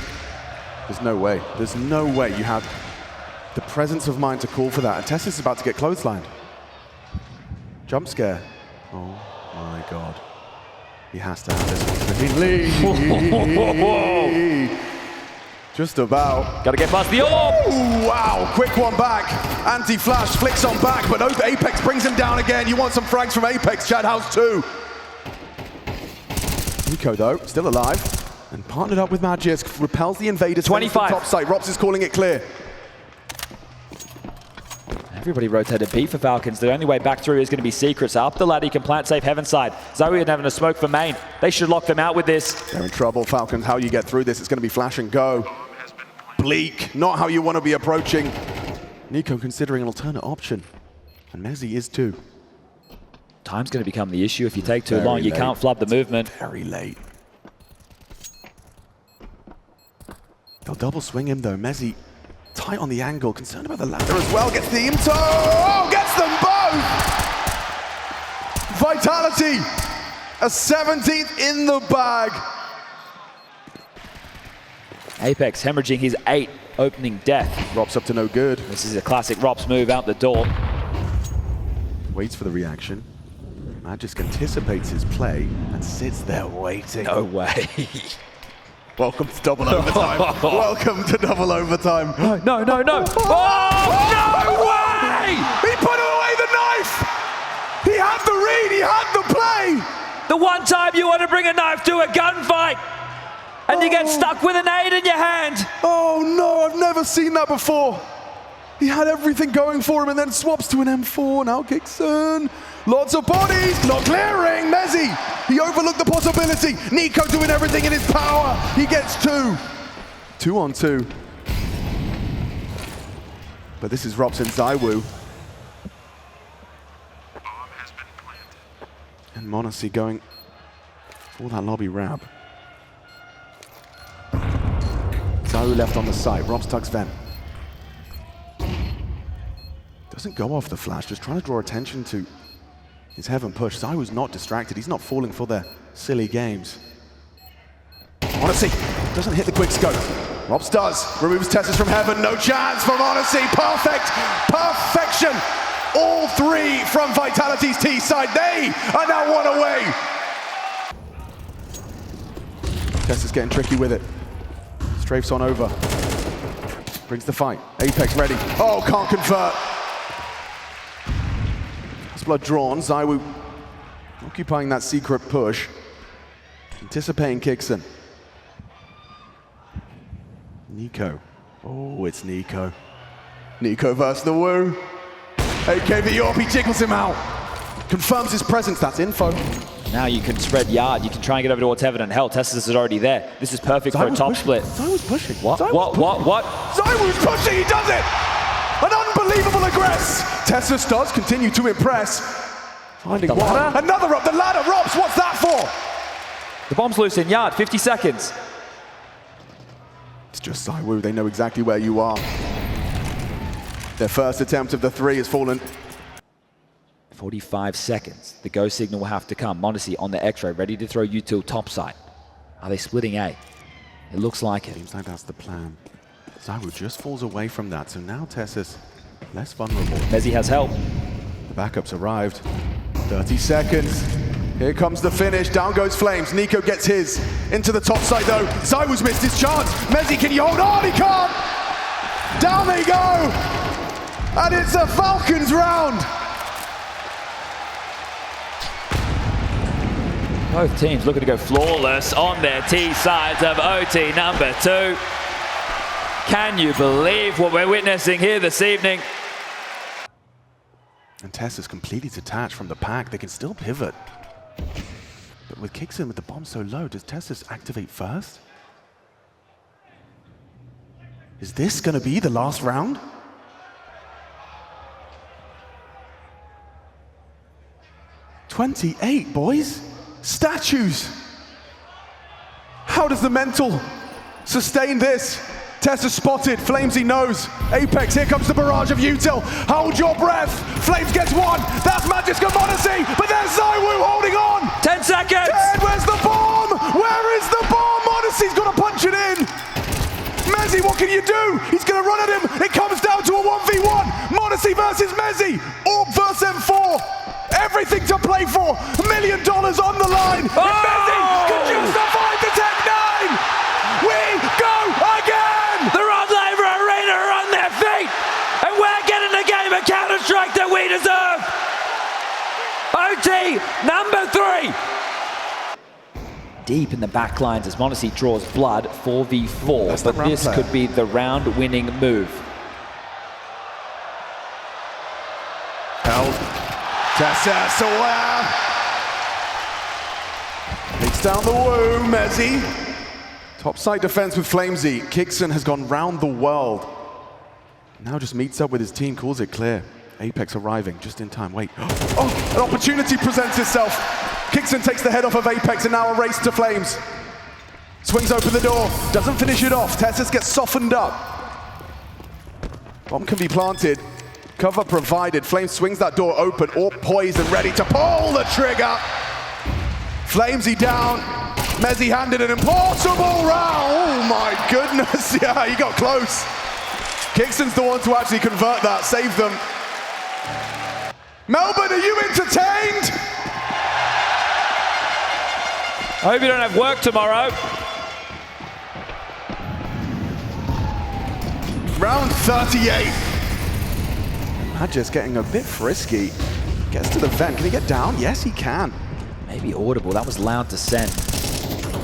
There's no way. There's no way you have the presence of mind to call for that. And Tessus is about to get clotheslined. Jump scare. Oh my God. He has to have this one. Just about. Got to get past the orb. Ooh, wow, quick one back. Anti-flash, flicks on back, but Apex brings him down again. You want some frags from Apex, Chad House too. Nico though, still alive, and partnered up with Magisk, repels the invaders. 25. Top site, Rops is calling it clear. Everybody rotated B for Falcons. The only way back through is going to be secrets. Up the ladder, you can plant safe heaven side. Zoe and having a smoke for main. They should lock them out with this. They're in trouble, Falcons. How you get through this, it's going to be flash and go. Bleak, not how you want to be approaching. Nico considering an alternate option, and Mezzy is too. Time's going to become the issue. If you take too Very long, you late. can't flub the movement. Very late. They'll double swing him though. Mezzy tight on the angle, concerned about the ladder as well. Gets the IMTO, oh, gets them both! Vitality, a 17th in the bag. Apex hemorrhaging his 8 opening death. Rops up to no good. This is a classic Rops move out the door. Waits for the reaction. Magisk anticipates his play and sits there waiting. No way. Welcome to double overtime. Welcome to double overtime. No. Oh, no way! He put away the knife! He had the read, he had the play! The one time you want to bring a knife to a gunfight and you get stuck with an 8 in your hand. Oh no, I've never seen that before. He had everything going for him and then swaps to an M4. Now kicks in. Lots of bodies, not clearing. Mezzy, he overlooked the possibility. Nico doing everything in his power. He gets 2. 2 on 2. But this is Rops and Zaiwu. And Monacy going for that lobby wrap. Zaiwu left on the site. Rops tucks Ven. Doesn't go off the flash, just trying to draw attention to his heaven push. Zaiwu's not distracted. He's not falling for their silly games. Monacy doesn't hit the quick scope. Rops does. Removes Tessus from heaven. No chance for Monacy. Perfect. Perfection. All 3 from Vitality's T side. They are now 1 away. Tessus getting tricky with it. Strafes on over. Brings the fight. Apex ready. Oh, can't convert. Blood drawn. Zaiwu occupying that secret push. Anticipating Kixon. Nico. Oh, it's Nico. Nico versus the Woo. AKV Orp, he jiggles him out. Confirms his presence, that's info. Now you can spread yard, you can try and get over towards heaven and hell. Tessus is already there. This is perfect for a top split. Zaiwu's pushing. What? Zaiwu's pushing, he does it! An unbelievable aggress! Tessus does continue to impress. Finding The ladder? Another up the ladder. Robs, what's that for? The bomb's loose in yard, 50 seconds. It's just Zaiwu, they know exactly where you are. Their first attempt of the 3 has fallen. 45 seconds. The go signal will have to come. Monacy on the X-ray, ready to throw util top side. Are they splitting A? It looks like it. Seems like that's the plan. Zaiwu just falls away from that, so now Tessus less vulnerable. Mezzy has help. The backups arrived. 30 seconds. Here comes the finish. Down goes Flames. Nico gets his. Into the top side though. Zaiwu's missed his chance. Mezzy, can you hold on? He can't! Down they go! And it's a Falcons round! Both teams looking to go flawless on their T sides of OT number 2. Can you believe what we're witnessing here this evening? And Tess is completely detached from the pack. They can still pivot. But with Kixon with the bomb so low, does Tessus activate first? Is this going to be the last round? '28, boys. Statues. How does the mental sustain this? Tessa spotted, Flamesy knows. Apex, here comes the barrage of util. Hold your breath. Flames gets one. That's Magic and Monacy, but there's Zywoo holding on. 10 seconds. 10, where's the bomb? Where is the bomb? Monacy's got to punch it in. Mezzy, what can you do? He's going to run at him. It comes down to a 1v1. Monacy versus Mezzy. Orb versus M4. Everything to play for. $1 million on the line. Oh! And Mezzy can just survive the Tech 9. We go again. The Rod Laver Arena are on their feet, and we're getting the game of Counter-Strike that we deserve. OT number 3. Deep in the back lines as Monacy draws blood, 4v4, That's the but round this player. could be the round-winning move. Held. Tessa aware. Takes down the woo, Mezzy. Topside defense with Flamesy. Kixon has gone round the world. Now just meets up with his team, calls it clear. Apex arriving just in time. Wait. Oh, an opportunity presents itself. Kixon takes the head off of Apex and now a race to Flames. Swings open the door, doesn't finish it off. Tessus gets softened up. Bomb can be planted. Cover provided. Flames swings that door open, all poised and ready to pull the trigger. Flamesy down. Mezzy handed an impossible round. Oh my goodness. Yeah, he got close. Kixon's the one to actually convert that, save them. Melbourne, are you entertained? I hope you don't have work tomorrow. Round 38. Magic's getting a bit frisky. Gets to the vent. Can he get down? Yes, he can. Maybe audible. That was loud to send.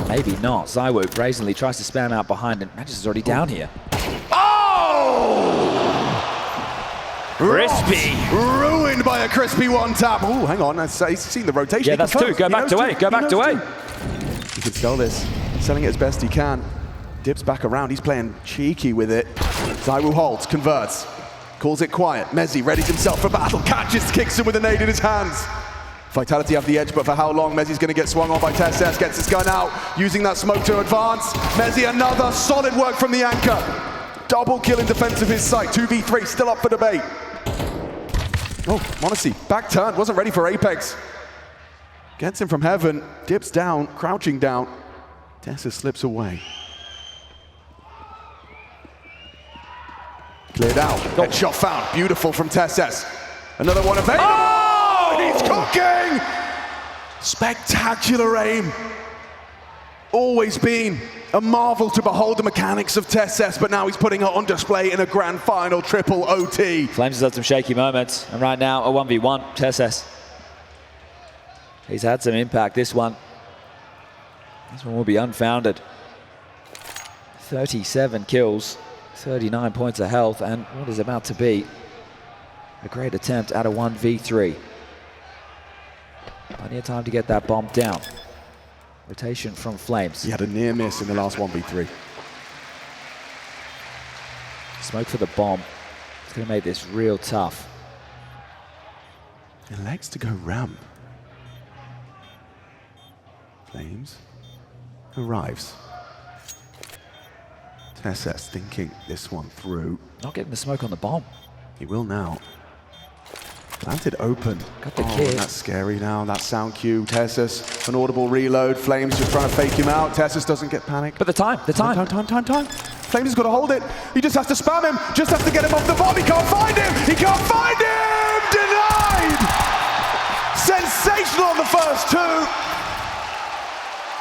Maybe not. Zywoo brazenly tries to spam out behind, and Magis is already down here. Oh! Crispy. Ruined by a crispy one tap. Oh, hang on. He's seen the rotation. Yeah, He that's confirms. two. Go He back knows to two. A. Go He back knows to A. two. He can sell this. Selling it as best he can. Dips back around. He's playing cheeky with it. Zywoo holds, converts. Calls it quiet. Mezzy readies himself for battle. Catches, kicks him with a nade in his hands. Vitality have the edge, but for how long? Mezzy's going to get swung on by Tesses. Gets his gun out, using that smoke to advance. Mezzy, another solid work from the anchor. Double kill in defense of his site. 2v3, still up for debate. Oh, Monacy, back turn, wasn't ready for Apex. Gets him from heaven, dips down, crouching down. Tesses slips away. Cleared out, headshot found, beautiful from Tesses. Another one available. Oh! He's cooking! Spectacular aim. Always been a marvel to behold the mechanics of Tesses, but now he's putting it on display in a grand final triple OT. Flames has had some shaky moments, and right now a 1v1, Tesses. He's had some impact, this one. This one will be unfounded. 37 kills, 39 points of health, and what is about to be a great attempt at a 1v3. Plenty of time to get that bomb down. Rotation from Flames. He had a near miss in the last 1v3. Smoke for the bomb. It's going to make this real tough. Elects to go ramp. Flames arrives. Tesses thinking this one through. Not getting the smoke on the bomb. He will now. Planted open. Got the kid. That's scary now. That sound cue. Tessus, an audible reload. Flames just trying to fake him out. Tessus doesn't get panicked. But the time. Time. Flames has got to hold it. He just has to spam him. Just has to get him off the bomb. He can't find him. He can't find him. Denied. Sensational on the first two.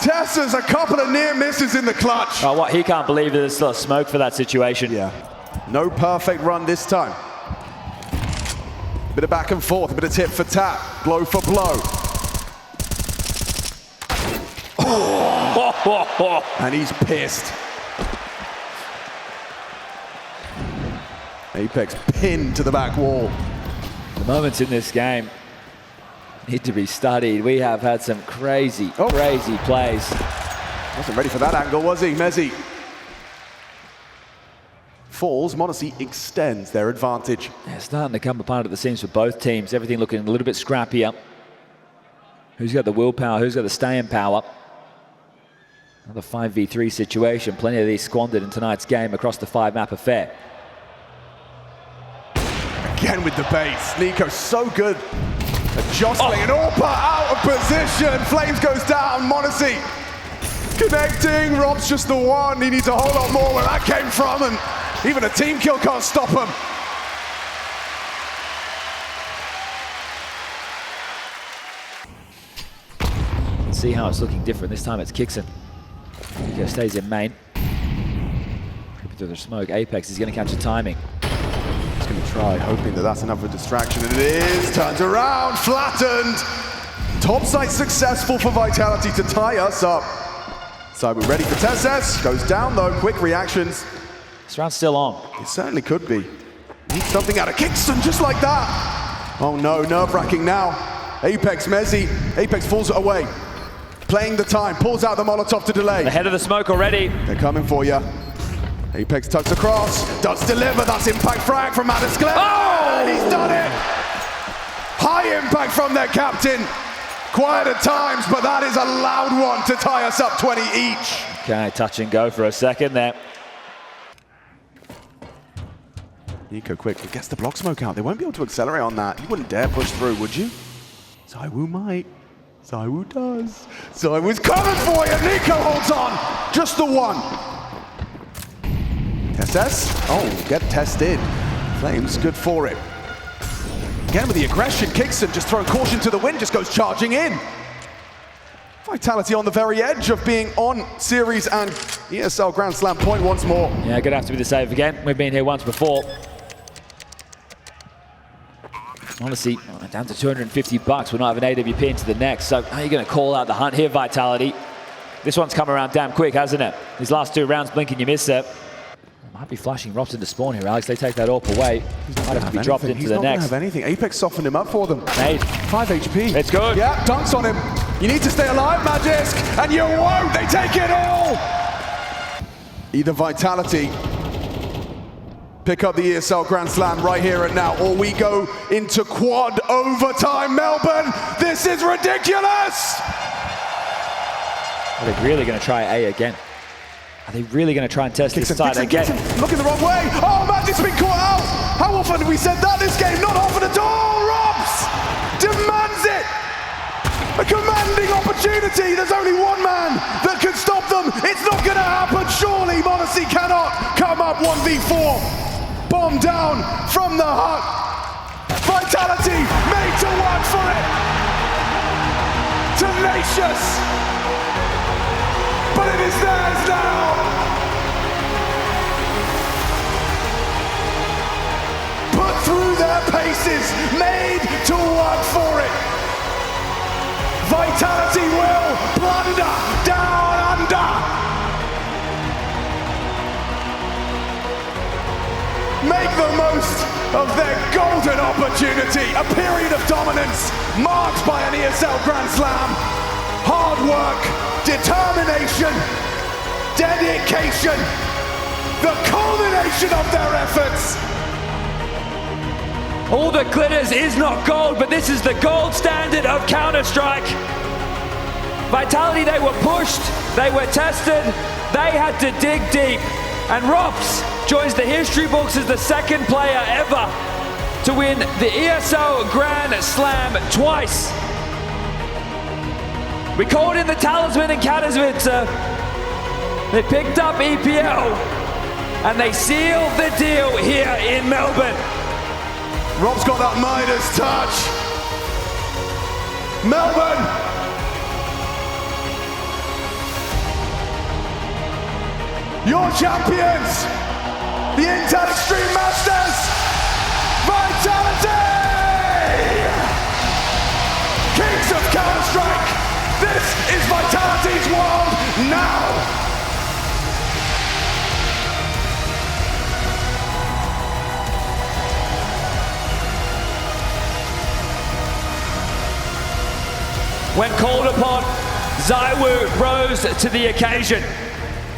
Tessus, a couple of near misses in the clutch. Oh, what? He can't believe there's still smoke for that situation. Yeah. No perfect run this time. Bit of back and forth, a bit of tip for tap, blow for blow. And he's pissed. Apex pinned to the back wall. The moments in this game need to be studied. We have had some crazy, crazy plays. Wasn't ready for that angle, was he? Mezzi falls. m0NESY extends their advantage. Yeah, starting to come apart at the seams for both teams. Everything looking a little bit scrappier. Who's got the willpower? Who's got the staying power? Another 5v3 situation. Plenty of these squandered in tonight's game across the 5-map affair. Again with the base. Nico so good at jostling and AWPA out of position. Flames goes down. m0NESY connecting. Rob's just the one. He needs a whole lot more where that came from, and even a team kill can't stop him. Let's see how it's looking different. This time it's Kixon. Nico stays in main. Creeping through the smoke. Apex is going to catch the timing. He's going to try, hoping that that's enough of a distraction, and it is. Turns around, flattened. Topside successful for Vitality to tie us up. So we're ready for TSS. Goes down though, quick reactions. This round's still on. It certainly could be. Needs something out of Kixon just like that. Oh no, nerve-wracking now. Apex, m0NESY. Apex falls away. Playing the time, pulls out the Molotov to delay. Ahead of the smoke already. They're coming for you. Apex tucks across, does deliver. That's impact frag from Adesclare. Oh! And he's done it. High impact from their captain. Quiet at times, but that is a loud one to tie us up 20 each. Okay, touch and go for a second there. Nico quickly gets the block smoke out. They won't be able to accelerate on that. You wouldn't dare push through, would you? ZywOo might. ZywOo does. ZywOo's coming for you. Nico holds on. Just the one. TSS. Oh, get tested. Flames good for it. Again with the aggression, Kixon just throwing caution to the wind, just goes charging in. Vitality on the very edge of being on series and ESL Grand Slam point once more. Yeah, gonna have to be the save again. We've been here once before. Honestly, down to $250. We're not having AWP into the next. So how are you going to call out the hunt here, Vitality? This one's come around damn quick, hasn't it? These last 2 rounds, blink and you miss it. Might be flashing Robs into spawn here, Alex. They take that AWP away. Might have to be dropped into He's the not next. Have anything. Apex softened him up for them. Nade. 5 HP. It's good. Yeah, dunks on him. You need to stay alive, Magisk, and you won't. They take it all. Either Vitality pick up the ESL Grand Slam right here and now, or we go into quad overtime. Melbourne, this is ridiculous! Are they really going to try A again? Are they really going to try and test this side again? Looking the wrong way. Oh, Magic's been caught out. How often have we said that this game? Not often at all. Robs demands it. A commanding opportunity. There's only one man that can stop them. It's not going to happen. Surely m0NESY cannot come up 1v4. Bomb down from the hut. Vitality made to work for it. Tenacious. But it is theirs now. Put through their paces, made to work for it. Vitality will plunder down under. Make the most of their golden opportunity. A period of dominance marked by an ESL Grand Slam. Hard work, determination, dedication, the culmination of their efforts. All that glitters is not gold, but this is the gold standard of Counter-Strike. Vitality, they were pushed, they were tested, they had to dig deep. And Robs joins the history books as the second player ever to win the ESL Grand Slam twice. We called in the talisman in Katowice. They picked up EPL and they sealed the deal here in Melbourne. Rob's got that Midas touch. Melbourne. Your champions, the Intel Extreme Masters, Vitality! Kings of Counter-Strike, this is Vitality's world now! When called upon, Zaiwu rose to the occasion.